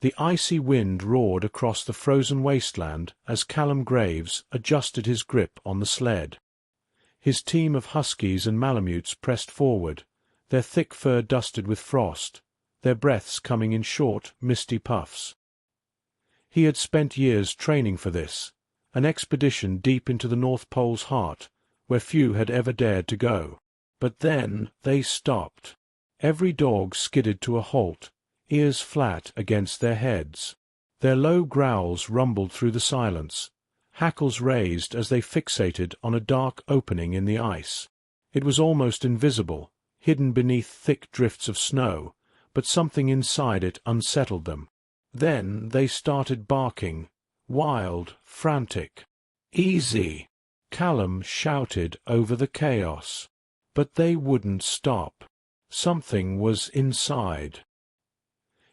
The icy wind roared across the frozen wasteland as Callum Graves adjusted his grip on the sled. His team of huskies and malamutes pressed forward, their thick fur dusted with frost, their breaths coming in short, misty puffs. He had spent years training for this, an expedition deep into the North Pole's heart, where few had ever dared to go. But then they stopped. Every dog skidded to a halt, ears flat against their heads. Their low growls rumbled through the silence, hackles raised as they fixated on a dark opening in the ice. It was almost invisible, hidden beneath thick drifts of snow, but something inside it unsettled them. Then they started barking, wild, frantic. "Easy!" Callum shouted over the chaos. But they wouldn't stop. Something was inside.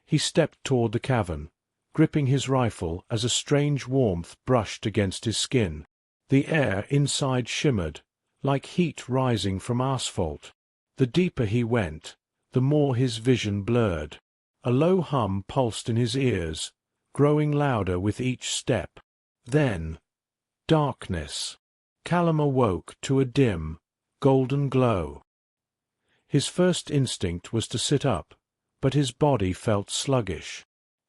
He stepped toward the cavern, gripping his rifle as a strange warmth brushed against his skin. The air inside shimmered, like heat rising from asphalt. The deeper he went, the more his vision blurred. A low hum pulsed in his ears, growing louder with each step. Then, darkness. Callum awoke to a dim, golden glow. His first instinct was to sit up, but his body felt sluggish.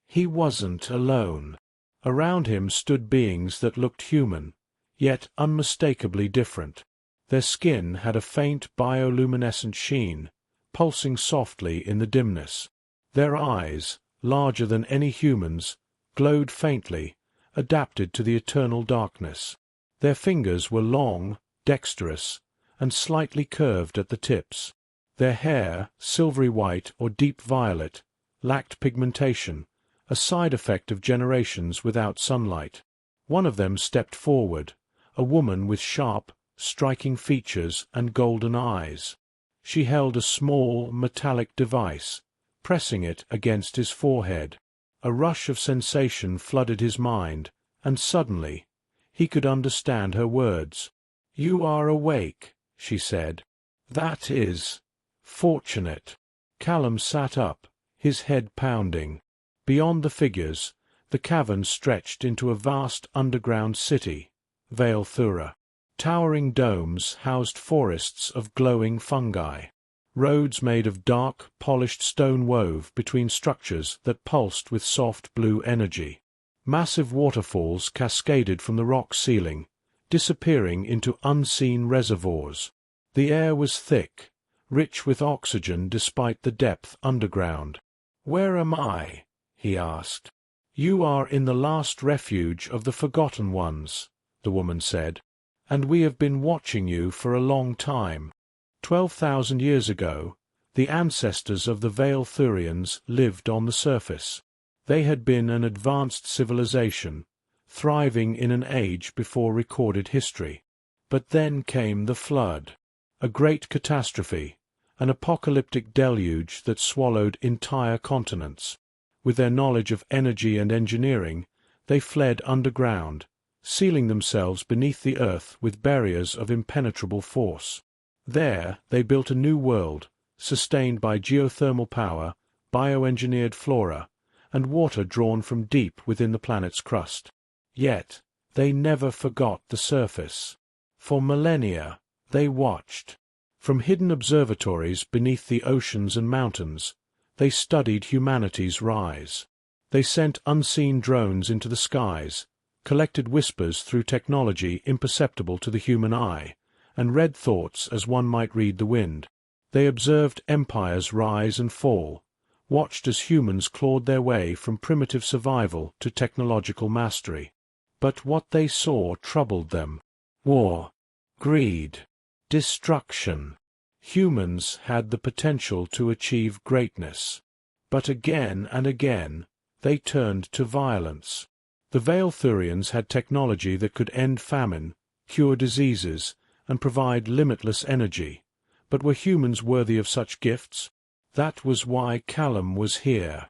He wasn't alone. Around him stood beings that looked human, yet unmistakably different. Their skin had a faint bioluminescent sheen, pulsing softly in the dimness. Their eyes, larger than any human's, glowed faintly, adapted to the eternal darkness. Their fingers were long, dexterous, and slightly curved at the tips. Their hair, silvery white or deep violet, lacked pigmentation, a side effect of generations without sunlight. One of them stepped forward, a woman with sharp, striking features and golden eyes. She held a small, metallic device, pressing it against his forehead. A rush of sensation flooded his mind, and suddenly he could understand her words. "You are awake," she said. "That is fortunate." Callum sat up, his head pounding. Beyond the figures, the cavern stretched into a vast underground city, Vael'Thura. Towering domes housed forests of glowing fungi. Roads made of dark, polished stone wove between structures that pulsed with soft blue energy. Massive waterfalls cascaded from the rock ceiling, disappearing into unseen reservoirs. The air was thick, rich with oxygen despite the depth underground. "Where am I?" he asked. "You are in the last refuge of the Forgotten Ones," the woman said, "and we have been watching you for a long time. 12,000 years ago, the ancestors of the Vael'Thurians lived on the surface. They had been an advanced civilization, thriving in an age before recorded history. But then came the flood, a great catastrophe, an apocalyptic deluge that swallowed entire continents. With their knowledge of energy and engineering, they fled underground, sealing themselves beneath the earth with barriers of impenetrable force. There they built a new world, sustained by geothermal power, bioengineered flora, and water drawn from deep within the planet's crust. Yet they never forgot the surface. For millennia they watched. From hidden observatories beneath the oceans and mountains, they studied humanity's rise. They sent unseen drones into the skies, collected whispers through technology imperceptible to the human eye, and read thoughts as one might read the wind. They observed empires rise and fall, watched as humans clawed their way from primitive survival to technological mastery. But what they saw troubled them. War, greed, destruction. Humans had the potential to achieve greatness. But again and again, they turned to violence. The Vael'Thurians had technology that could end famine, cure diseases, and provide limitless energy. But were humans worthy of such gifts? That was why Callum was here.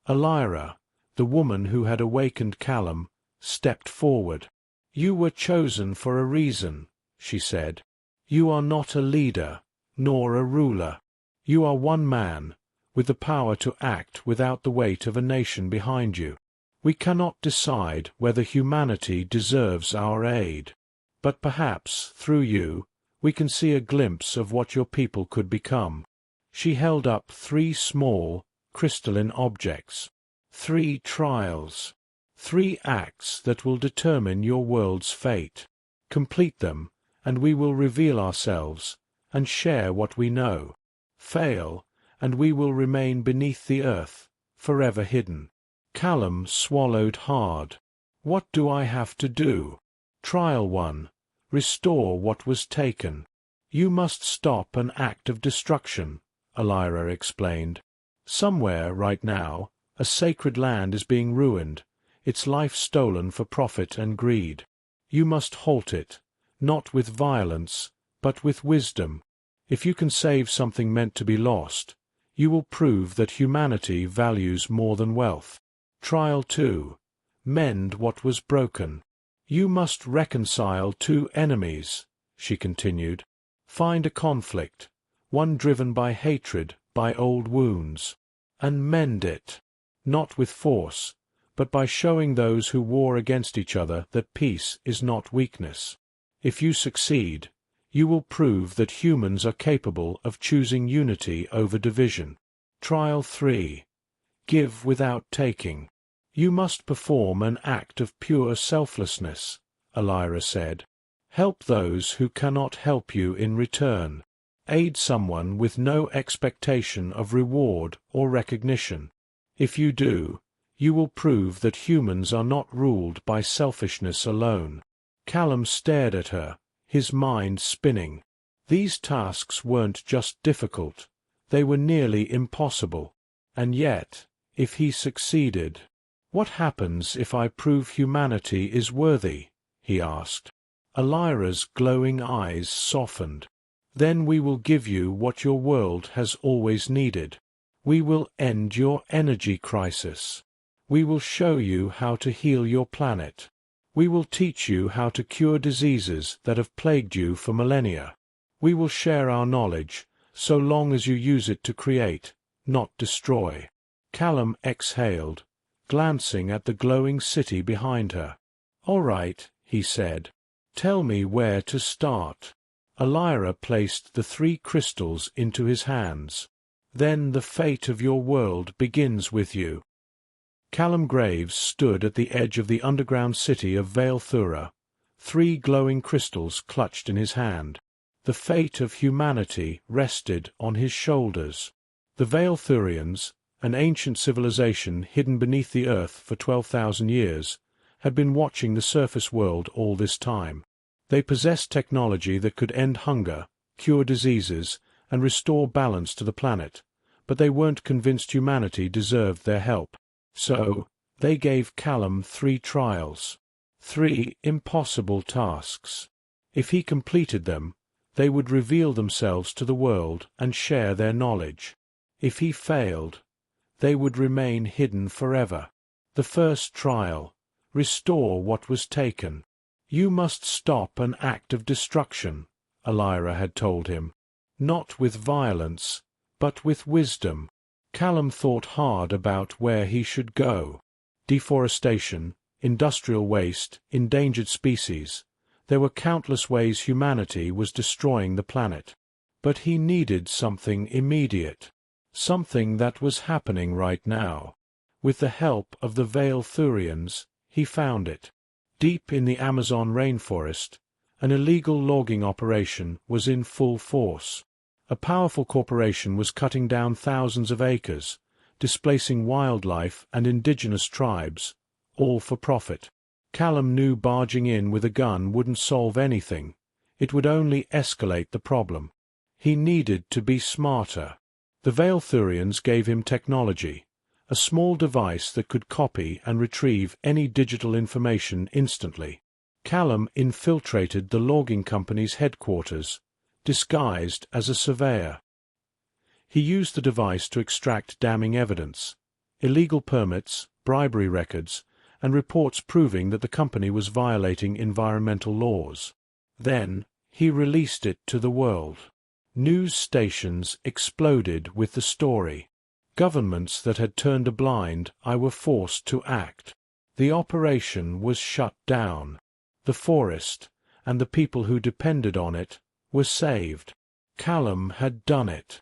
Elira, the woman who had awakened Callum, stepped forward. "You were chosen for a reason," she said. "You are not a leader, nor a ruler. You are one man, with the power to act without the weight of a nation behind you. We cannot decide whether humanity deserves our aid. But perhaps, through you, we can see a glimpse of what your people could become. She held up 3 small, crystalline objects. 3 trials. 3 acts that will determine your world's fate. Complete them, and we will reveal ourselves, and share what we know. Fail, and we will remain beneath the earth, forever hidden. Callum swallowed hard. What do I have to do? Trial 1. Restore what was taken. You must stop an act of destruction, Alira explained. Somewhere, right now, a sacred land is being ruined, its life stolen for profit and greed. You must halt it, not with violence, but with wisdom. If you can save something meant to be lost, you will prove that humanity values more than wealth. Trial 2. Mend what was broken. You must reconcile 2 enemies, she continued. Find a conflict, one driven by hatred, by old wounds, and mend it, not with force, but by showing those who war against each other that peace is not weakness. If you succeed, you will prove that humans are capable of choosing unity over division. Trial 3. Give without taking. You must perform an act of pure selflessness, Alira said. Help those who cannot help you in return. Aid someone with no expectation of reward or recognition. If you do, you will prove that humans are not ruled by selfishness alone. Callum stared at her, his mind spinning. These tasks weren't just difficult, they were nearly impossible. And yet, if he succeeded, what happens if I prove humanity is worthy? He asked. Alira's glowing eyes softened. Then we will give you what your world has always needed. We will end your energy crisis. We will show you how to heal your planet. We will teach you how to cure diseases that have plagued you for millennia. We will share our knowledge, so long as you use it to create, not destroy. Callum exhaled, glancing at the glowing city behind her. All right, he said. Tell me where to start. Alira placed the 3 crystals into his hands. Then the fate of your world begins with you. Callum Graves stood at the edge of the underground city of Vael'Thura, 3 glowing crystals clutched in his hand. The fate of humanity rested on his shoulders. The Vael'Thurians, an ancient civilization hidden beneath the earth for 12,000 years, had been watching the surface world all this time. They possessed technology that could end hunger, cure diseases, and restore balance to the planet, but they weren't convinced humanity deserved their help. So, they gave Callum 3 trials, 3 impossible tasks. If he completed them, they would reveal themselves to the world and share their knowledge. If he failed, they would remain hidden forever. The first trial, restore what was taken. You must stop an act of destruction, Alira had told him. Not with violence, but with wisdom. Callum thought hard about where he should go. Deforestation, industrial waste, endangered species. There were countless ways humanity was destroying the planet. But he needed something immediate. Something that was happening right now. With the help of the Vael'Thurians, he found it. Deep in the Amazon rainforest, an illegal logging operation was in full force. A powerful corporation was cutting down thousands of acres, displacing wildlife and indigenous tribes, all for profit. Callum knew barging in with a gun wouldn't solve anything. It would only escalate the problem. He needed to be smarter. The Vael'Thurians gave him technology, a small device that could copy and retrieve any digital information instantly. Callum infiltrated the logging company's headquarters, disguised as a surveyor. He used the device to extract damning evidence, illegal permits, bribery records, and reports proving that the company was violating environmental laws. Then he released it to the world. News stations exploded with the story. Governments that had turned a blind eye were forced to act. The operation was shut down. The forest, and the people who depended on it, were saved. Callum had done it.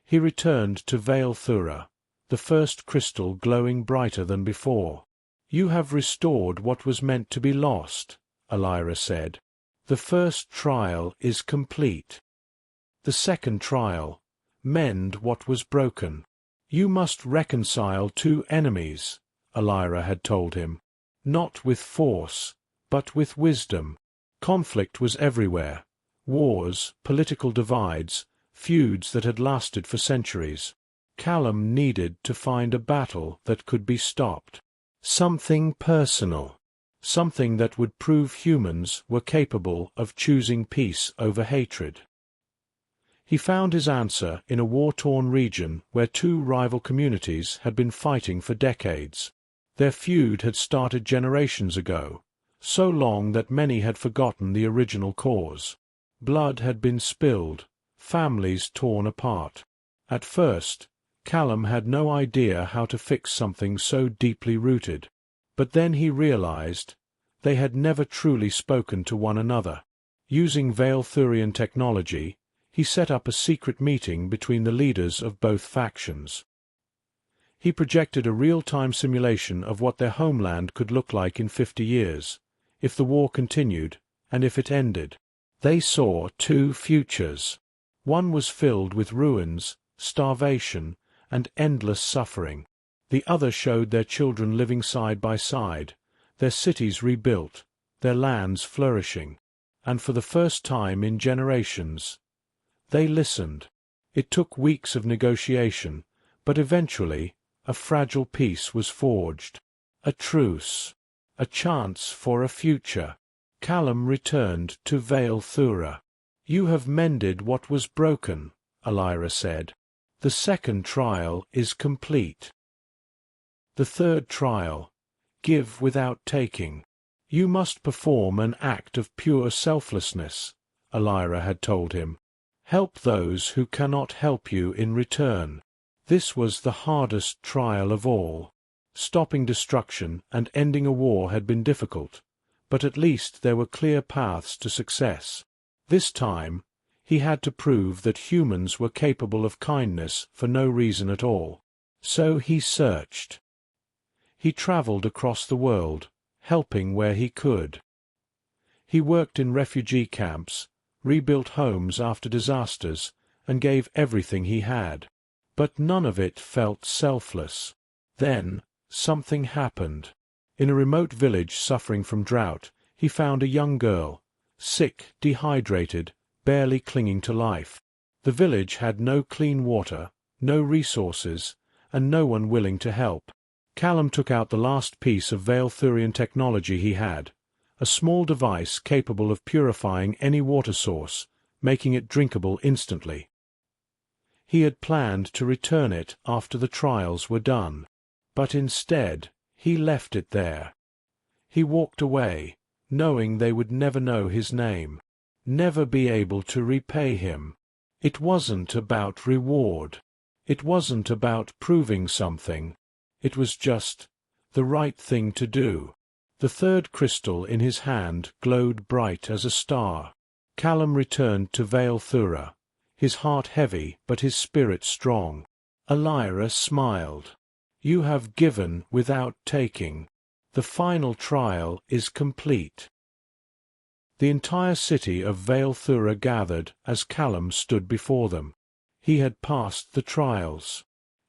He returned to Vael'Thura, the first crystal glowing brighter than before. "You have restored what was meant to be lost," Alira said. "The first trial is complete. The second trial, mend what was broken. You must reconcile two enemies," Alira had told him. "Not with force, but with wisdom." Conflict was everywhere. Wars, political divides, feuds that had lasted for centuries. Callum needed to find a battle that could be stopped. Something personal. Something that would prove humans were capable of choosing peace over hatred. He found his answer in a war-torn region where two rival communities had been fighting for decades. Their feud had started generations ago, so long that many had forgotten the original cause. Blood had been spilled, families torn apart. At first, Callum had no idea how to fix something so deeply rooted. But then he realized they had never truly spoken to one another. Using Vael'Thurian technology, he set up a secret meeting between the leaders of both factions. He projected a real-time simulation of what their homeland could look like in 50 years, if the war continued, and if it ended. They saw two futures. One was filled with ruins, starvation, and endless suffering. The other showed their children living side by side, their cities rebuilt, their lands flourishing. And for the first time in generations, they listened. It took weeks of negotiation, but eventually a fragile peace was forged. A truce. A chance for a future. Callum returned to Vael'Thura. "You have mended what was broken," Alira said. "The second trial is complete. The third trial, give without taking. You must perform an act of pure selflessness," Alira had told him. "Help those who cannot help you in return." This was the hardest trial of all. Stopping destruction and ending a war had been difficult, but at least there were clear paths to success. This time, he had to prove that humans were capable of kindness for no reason at all. So he searched. He traveled across the world, helping where he could. He worked in refugee camps, rebuilt homes after disasters, and gave everything he had. But none of it felt selfless. Then, something happened. In a remote village suffering from drought, he found a young girl, sick, dehydrated, barely clinging to life. The village had no clean water, no resources, and no one willing to help. Callum took out the last piece of Vael'Thurian technology he had, a small device capable of purifying any water source, making it drinkable instantly. He had planned to return it after the trials were done, but instead he left it there. He walked away, knowing they would never know his name, never be able to repay him. It wasn't about reward. It wasn't about proving something. It was just the right thing to do. The third crystal in his hand glowed bright as a star. Callum returned to Vael'Thura, his heart heavy but his spirit strong. Alira smiled. "You have given without taking. The final trial is complete." The entire city of Vael'Thura gathered as Callum stood before them. He had passed the trials.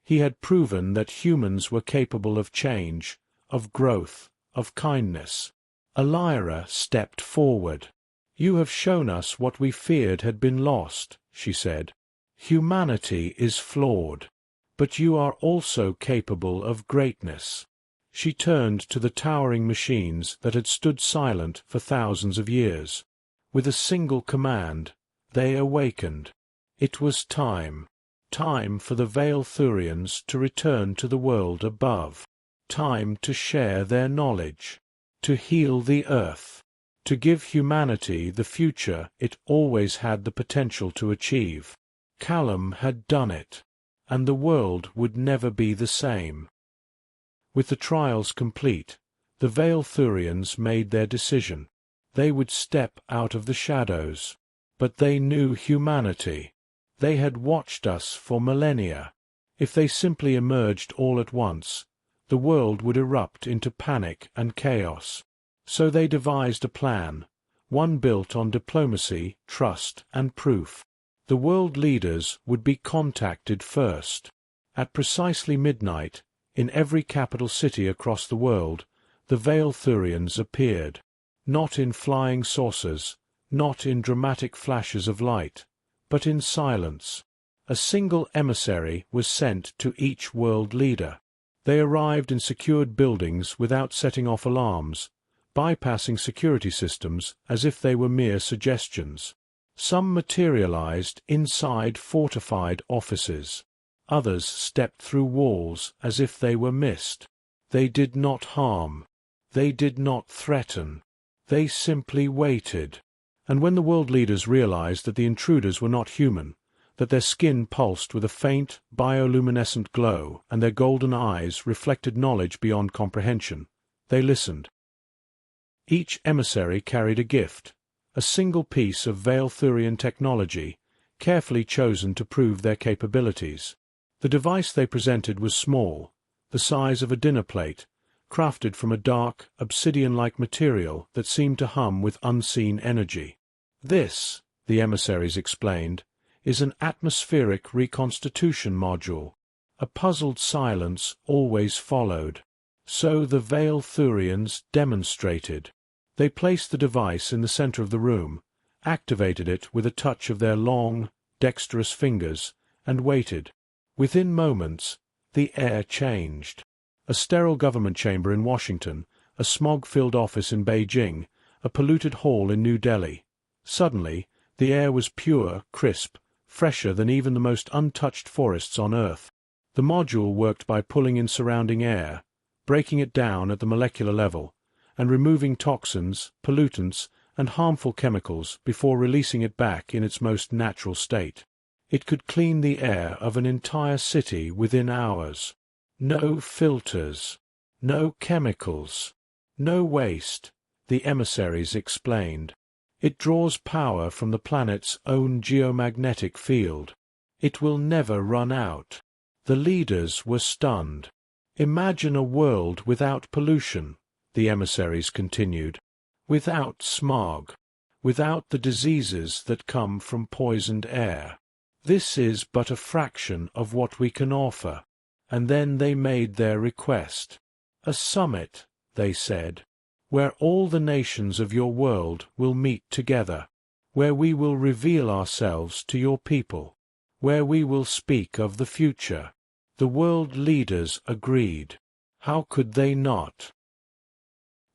He had proven that humans were capable of change, of growth, of kindness. Alira stepped forward. "You have shown us what we feared had been lost," she said. "Humanity is flawed, but you are also capable of greatness." She turned to the towering machines that had stood silent for thousands of years. With a single command, they awakened. It was time. Time for the Vael'Thurians to return to the world above. Time to share their knowledge. To heal the earth. To give humanity the future it always had the potential to achieve. Callum had done it. and the world would never be the same. With the trials complete, the Vael'Thurians made their decision. They would step out of the shadows. But they knew humanity. They had watched us for millennia. If they simply emerged all at once, the world would erupt into panic and chaos. So they devised a plan, one built on diplomacy, trust, and proof. The world leaders would be contacted first. At precisely midnight, in every capital city across the world, the Vael'Thurians appeared. Not in flying saucers, not in dramatic flashes of light, but in silence. A single emissary was sent to each world leader. They arrived in secured buildings without setting off alarms, bypassing security systems as if they were mere suggestions. Some materialized inside fortified offices. Others stepped through walls as if they were mist. They did not harm. They did not threaten. They simply waited. And when the world leaders realized that the intruders were not human, that their skin pulsed with a faint, bioluminescent glow and their golden eyes reflected knowledge beyond comprehension, they listened. Each emissary carried a gift, a single piece of Vael'Thurian technology, carefully chosen to prove their capabilities. The device they presented was small, the size of a dinner plate, crafted from a dark, obsidian-like material that seemed to hum with unseen energy. This, the emissaries explained, is an atmospheric reconstitution module. A puzzled silence always followed. So the Vael'Thurians demonstrated. They placed the device in the center of the room, activated it with a touch of their long, dexterous fingers, and waited. Within moments, the air changed. A sterile government chamber in Washington, a smog-filled office in Beijing, a polluted hall in New Delhi. Suddenly, the air was pure, crisp, fresher than even the most untouched forests on Earth. The module worked by pulling in surrounding air, breaking it down at the molecular level, and removing toxins, pollutants, and harmful chemicals before releasing it back in its most natural state. It could clean the air of an entire city within hours. No filters, no chemicals, no waste, the emissaries explained. It draws power from the planet's own geomagnetic field. It will never run out. The leaders were stunned. Imagine a world without pollution, the emissaries continued, without smog, without the diseases that come from poisoned air. This is but a fraction of what we can offer. And then they made their request. A summit, they said, where all the nations of your world will meet together, where we will reveal ourselves to your people, where we will speak of the future. The world leaders agreed. How could they not?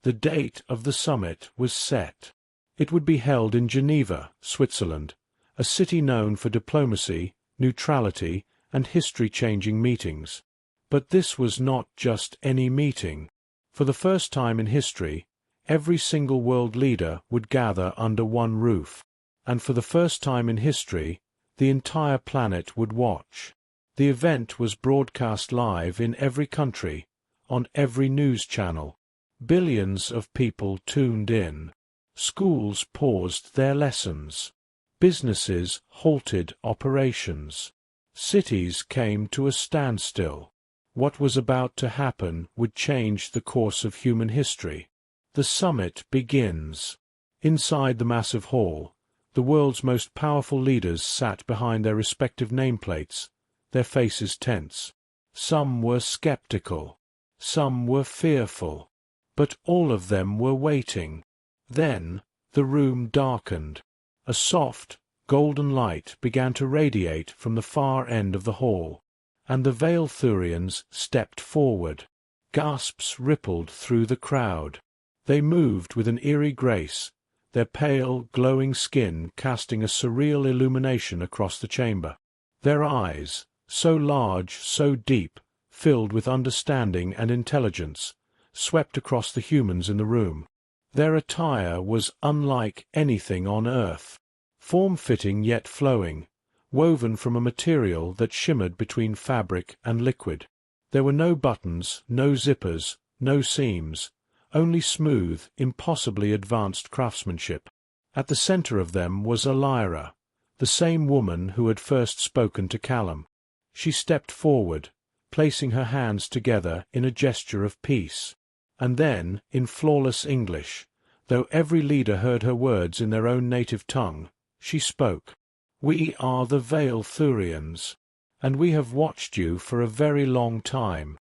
The date of the summit was set. It would be held in Geneva, Switzerland, a city known for diplomacy, neutrality, and history-changing meetings. But this was not just any meeting. For the first time in history, every single world leader would gather under one roof. And for the first time in history, the entire planet would watch. The event was broadcast live in every country, on every news channel. Billions of people tuned in. Schools paused their lessons. Businesses halted operations. Cities came to a standstill. What was about to happen would change the course of human history. The summit begins. Inside the massive hall, the world's most powerful leaders sat behind their respective nameplates, their faces tense. Some were skeptical. Some were fearful. But all of them were waiting. Then the room darkened. A soft, golden light began to radiate from the far end of the hall, and the Vael'Thurians stepped forward. Gasps rippled through the crowd. They moved with an eerie grace, their pale, glowing skin casting a surreal illumination across the chamber. Their eyes, so large, so deep, filled with understanding and intelligence, swept across the humans in the room. Their attire was unlike anything on Earth. Form-fitting yet flowing, woven from a material that shimmered between fabric and liquid. There were no buttons, no zippers, no seams, only smooth, impossibly advanced craftsmanship. At the center of them was Elira, the same woman who had first spoken to Callum. She stepped forward, placing her hands together in a gesture of peace. And then, in flawless English, though every leader heard her words in their own native tongue, she spoke. "We are the Vael'Thurians, and we have watched you for a very long time."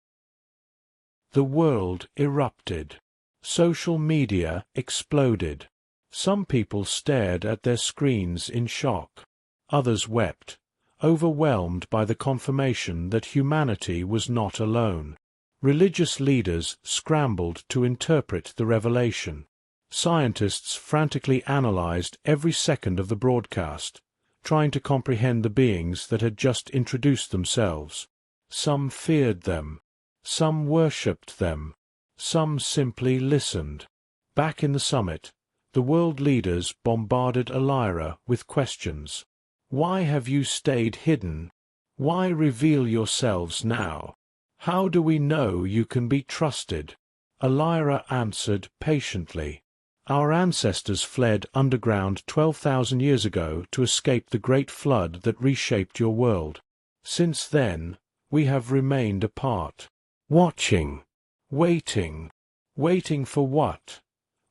The world erupted. Social media exploded. Some people stared at their screens in shock. Others wept, overwhelmed by the confirmation that humanity was not alone. Religious leaders scrambled to interpret the revelation. Scientists frantically analyzed every second of the broadcast, trying to comprehend the beings that had just introduced themselves. Some feared them. Some worshipped them. Some simply listened. Back in the summit, the world leaders bombarded Elira with questions. Why have you stayed hidden? Why reveal yourselves now? How do we know you can be trusted? Elira answered patiently. Our ancestors fled underground 12,000 years ago to escape the great flood that reshaped your world. Since then, we have remained apart. Watching. Waiting. Waiting for what?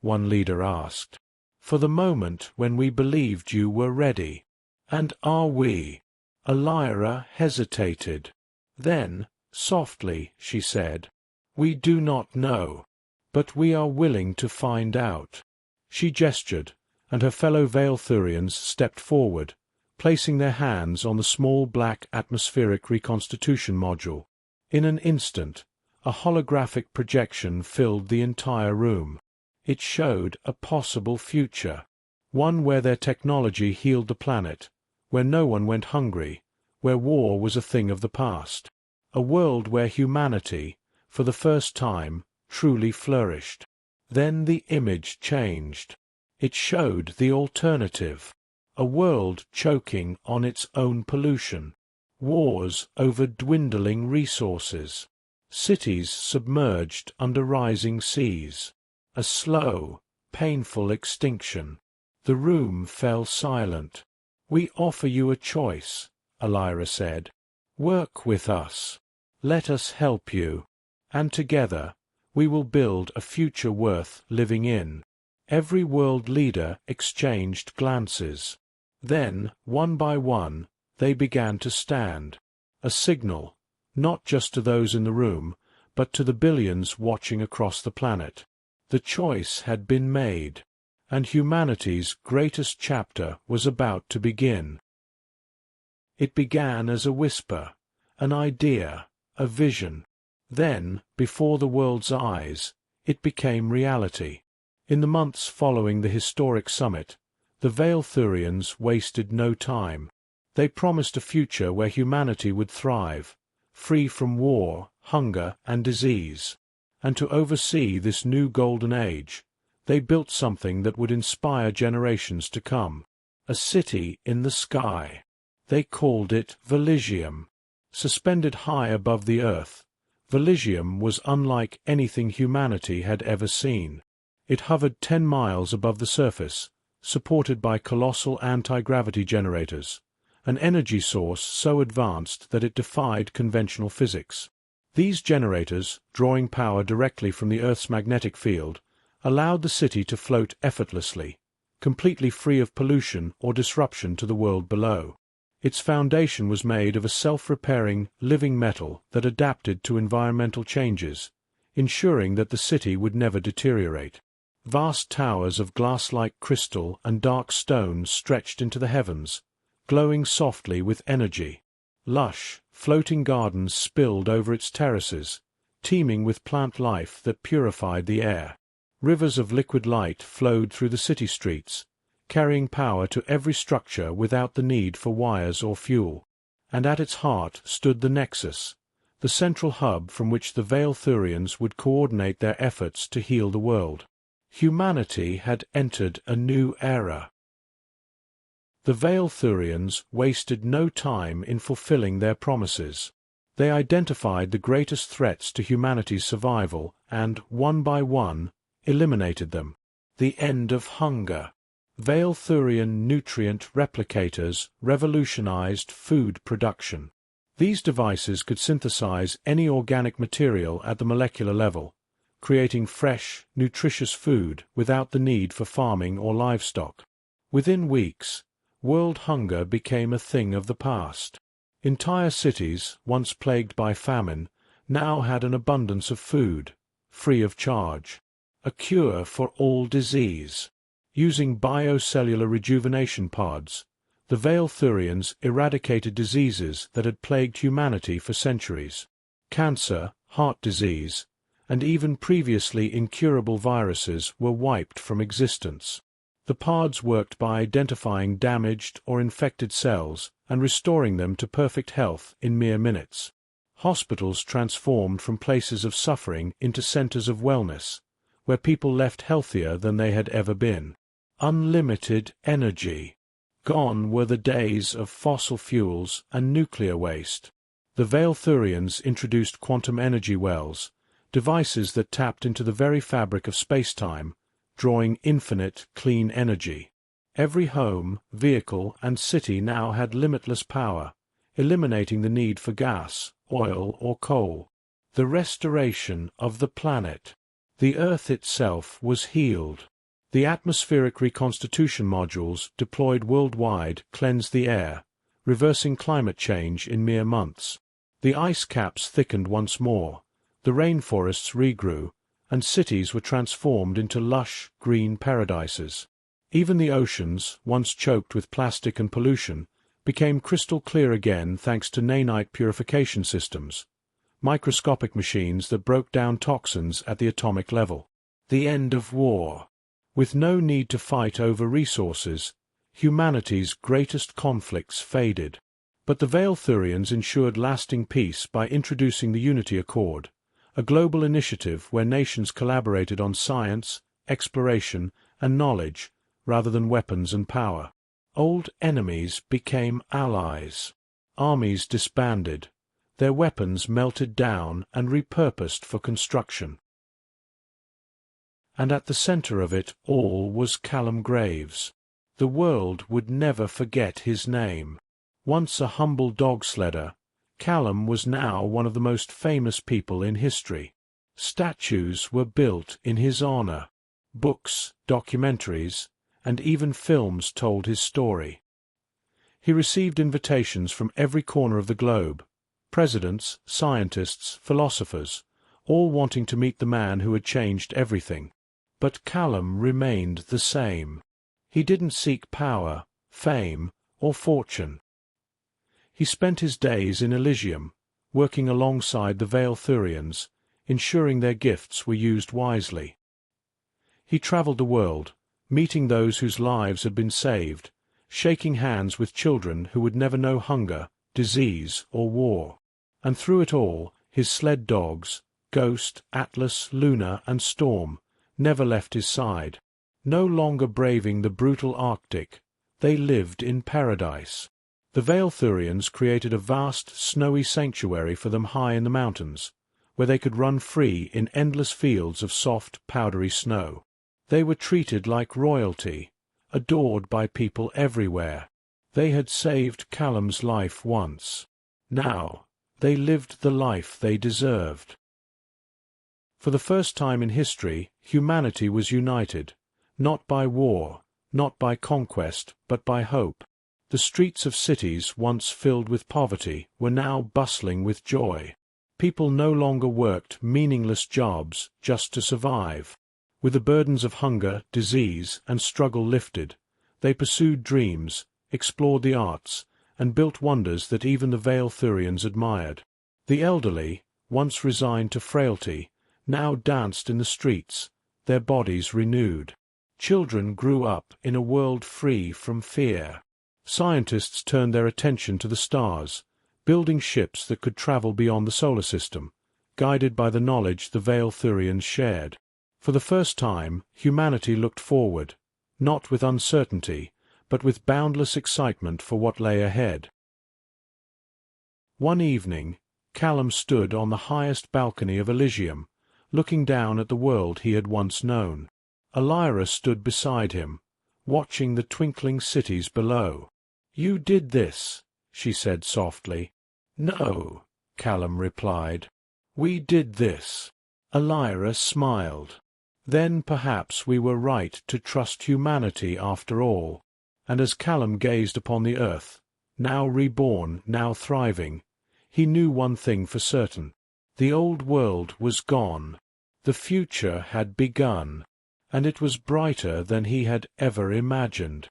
One leader asked. For the moment when we believed you were ready. And are we? Elira hesitated. Then, softly, she said, "We do not know, but we are willing to find out." She gestured, and her fellow Vael'Thurians stepped forward, placing their hands on the small black atmospheric reconstitution module. In an instant, a holographic projection filled the entire room. It showed a possible future, one where their technology healed the planet, where no one went hungry, where war was a thing of the past. A world where humanity, for the first time, truly flourished. Then the image changed. It showed the alternative. A world choking on its own pollution. Wars over dwindling resources. Cities submerged under rising seas. A slow, painful extinction. The room fell silent. "We offer you a choice," Elira said. "Work with us. Let us help you. And together, we will build a future worth living in." Every world leader exchanged glances. Then, one by one, they began to stand. A signal, not just to those in the room, but to the billions watching across the planet. The choice had been made, and humanity's greatest chapter was about to begin. It began as a whisper, an idea, a vision. Then, before the world's eyes, it became reality. In the months following the historic summit, the Vael'Thurians wasted no time. They promised a future where humanity would thrive, free from war, hunger, and disease. And to oversee this new golden age, they built something that would inspire generations to come. A city in the sky. They called it Vael'Thurian. Suspended high above the earth, Vael'Thurian was unlike anything humanity had ever seen. It hovered 10 miles above the surface, supported by colossal anti-gravity generators, an energy source so advanced that it defied conventional physics. These generators, drawing power directly from the Earth's magnetic field, allowed the city to float effortlessly, completely free of pollution or disruption to the world below. Its foundation was made of a self-repairing, living metal that adapted to environmental changes, ensuring that the city would never deteriorate. Vast towers of glass-like crystal and dark stone stretched into the heavens, glowing softly with energy. Lush, floating gardens spilled over its terraces, teeming with plant life that purified the air. Rivers of liquid light flowed through the city streets, carrying power to every structure without the need for wires or fuel. And at its heart stood the Nexus, the central hub from which the Vael'Thurians would coordinate their efforts to heal the world. Humanity had entered a new era. The Vael'Thurians wasted no time in fulfilling their promises. They identified the greatest threats to humanity's survival and, one by one, eliminated them. The end of hunger. Vael'Thurian nutrient replicators revolutionized food production. These devices could synthesize any organic material at the molecular level, creating fresh, nutritious food without the need for farming or livestock. Within weeks, world hunger became a thing of the past. Entire cities, once plagued by famine, now had an abundance of food, free of charge. A cure for all disease. Using biocellular rejuvenation pods, the Vael'Thurians eradicated diseases that had plagued humanity for centuries. Cancer, heart disease, and even previously incurable viruses were wiped from existence. The pods worked by identifying damaged or infected cells and restoring them to perfect health in mere minutes. Hospitals transformed from places of suffering into centers of wellness, where people left healthier than they had ever been. Unlimited energy. Gone were the days of fossil fuels and nuclear waste. The Vael'Thurians introduced quantum energy wells, devices that tapped into the very fabric of space-time, drawing infinite, clean energy. Every home, vehicle, and city now had limitless power, eliminating the need for gas, oil, or coal. The restoration of the planet. The Earth itself was healed. The atmospheric reconstitution modules deployed worldwide cleansed the air, reversing climate change in mere months. The ice caps thickened once more, the rainforests regrew, and cities were transformed into lush, green paradises. Even the oceans, once choked with plastic and pollution, became crystal clear again thanks to nanite purification systems, microscopic machines that broke down toxins at the atomic level. The end of war. With no need to fight over resources, humanity's greatest conflicts faded. But the Vael'Thurians ensured lasting peace by introducing the Unity Accord, a global initiative where nations collaborated on science, exploration, and knowledge, rather than weapons and power. Old enemies became allies. Armies disbanded, their weapons melted down and repurposed for construction. And at the center of it all was Callum Graves. The world would never forget his name. Once a humble dog sledder, Callum was now one of the most famous people in history. Statues were built in his honor. Books, documentaries, and even films told his story. He received invitations from every corner of the globe, presidents, scientists, philosophers, all wanting to meet the man who had changed everything. But Callum remained the same. He didn't seek power, fame, or fortune. He spent his days in Elysium, working alongside the Vael'Thurians, ensuring their gifts were used wisely. He traveled the world, meeting those whose lives had been saved, shaking hands with children who would never know hunger, disease, or war. And through it all, his sled dogs, Ghost, Atlas, Luna, and Storm, never left his side. No longer braving the brutal Arctic, they lived in paradise. The Vael'Thurians created a vast, snowy sanctuary for them high in the mountains, where they could run free in endless fields of soft, powdery snow. They were treated like royalty, adored by people everywhere. They had saved Callum's life once. Now, they lived the life they deserved. For the first time in history, humanity was united, not by war, not by conquest, but by hope. The streets of cities once filled with poverty were now bustling with joy. People no longer worked meaningless jobs just to survive. With the burdens of hunger, disease, and struggle lifted, they pursued dreams, explored the arts, and built wonders that even the Vael'Thurians admired. The elderly, once resigned to frailty, now danced in the streets, their bodies renewed. Children grew up in a world free from fear. Scientists turned their attention to the stars, building ships that could travel beyond the solar system, guided by the knowledge the Vael'Thurians shared. For the first time, humanity looked forward, not with uncertainty, but with boundless excitement for what lay ahead. One evening, Callum stood on the highest balcony of Elysium, looking down at the world he had once known. Elira stood beside him, watching the twinkling cities below. "You did this," she said softly. "No," Callum replied. "We did this." Elira smiled. Then perhaps we were right to trust humanity after all. And as Callum gazed upon the earth, now reborn, now thriving, he knew one thing for certain. The old world was gone. The future had begun, and it was brighter than he had ever imagined.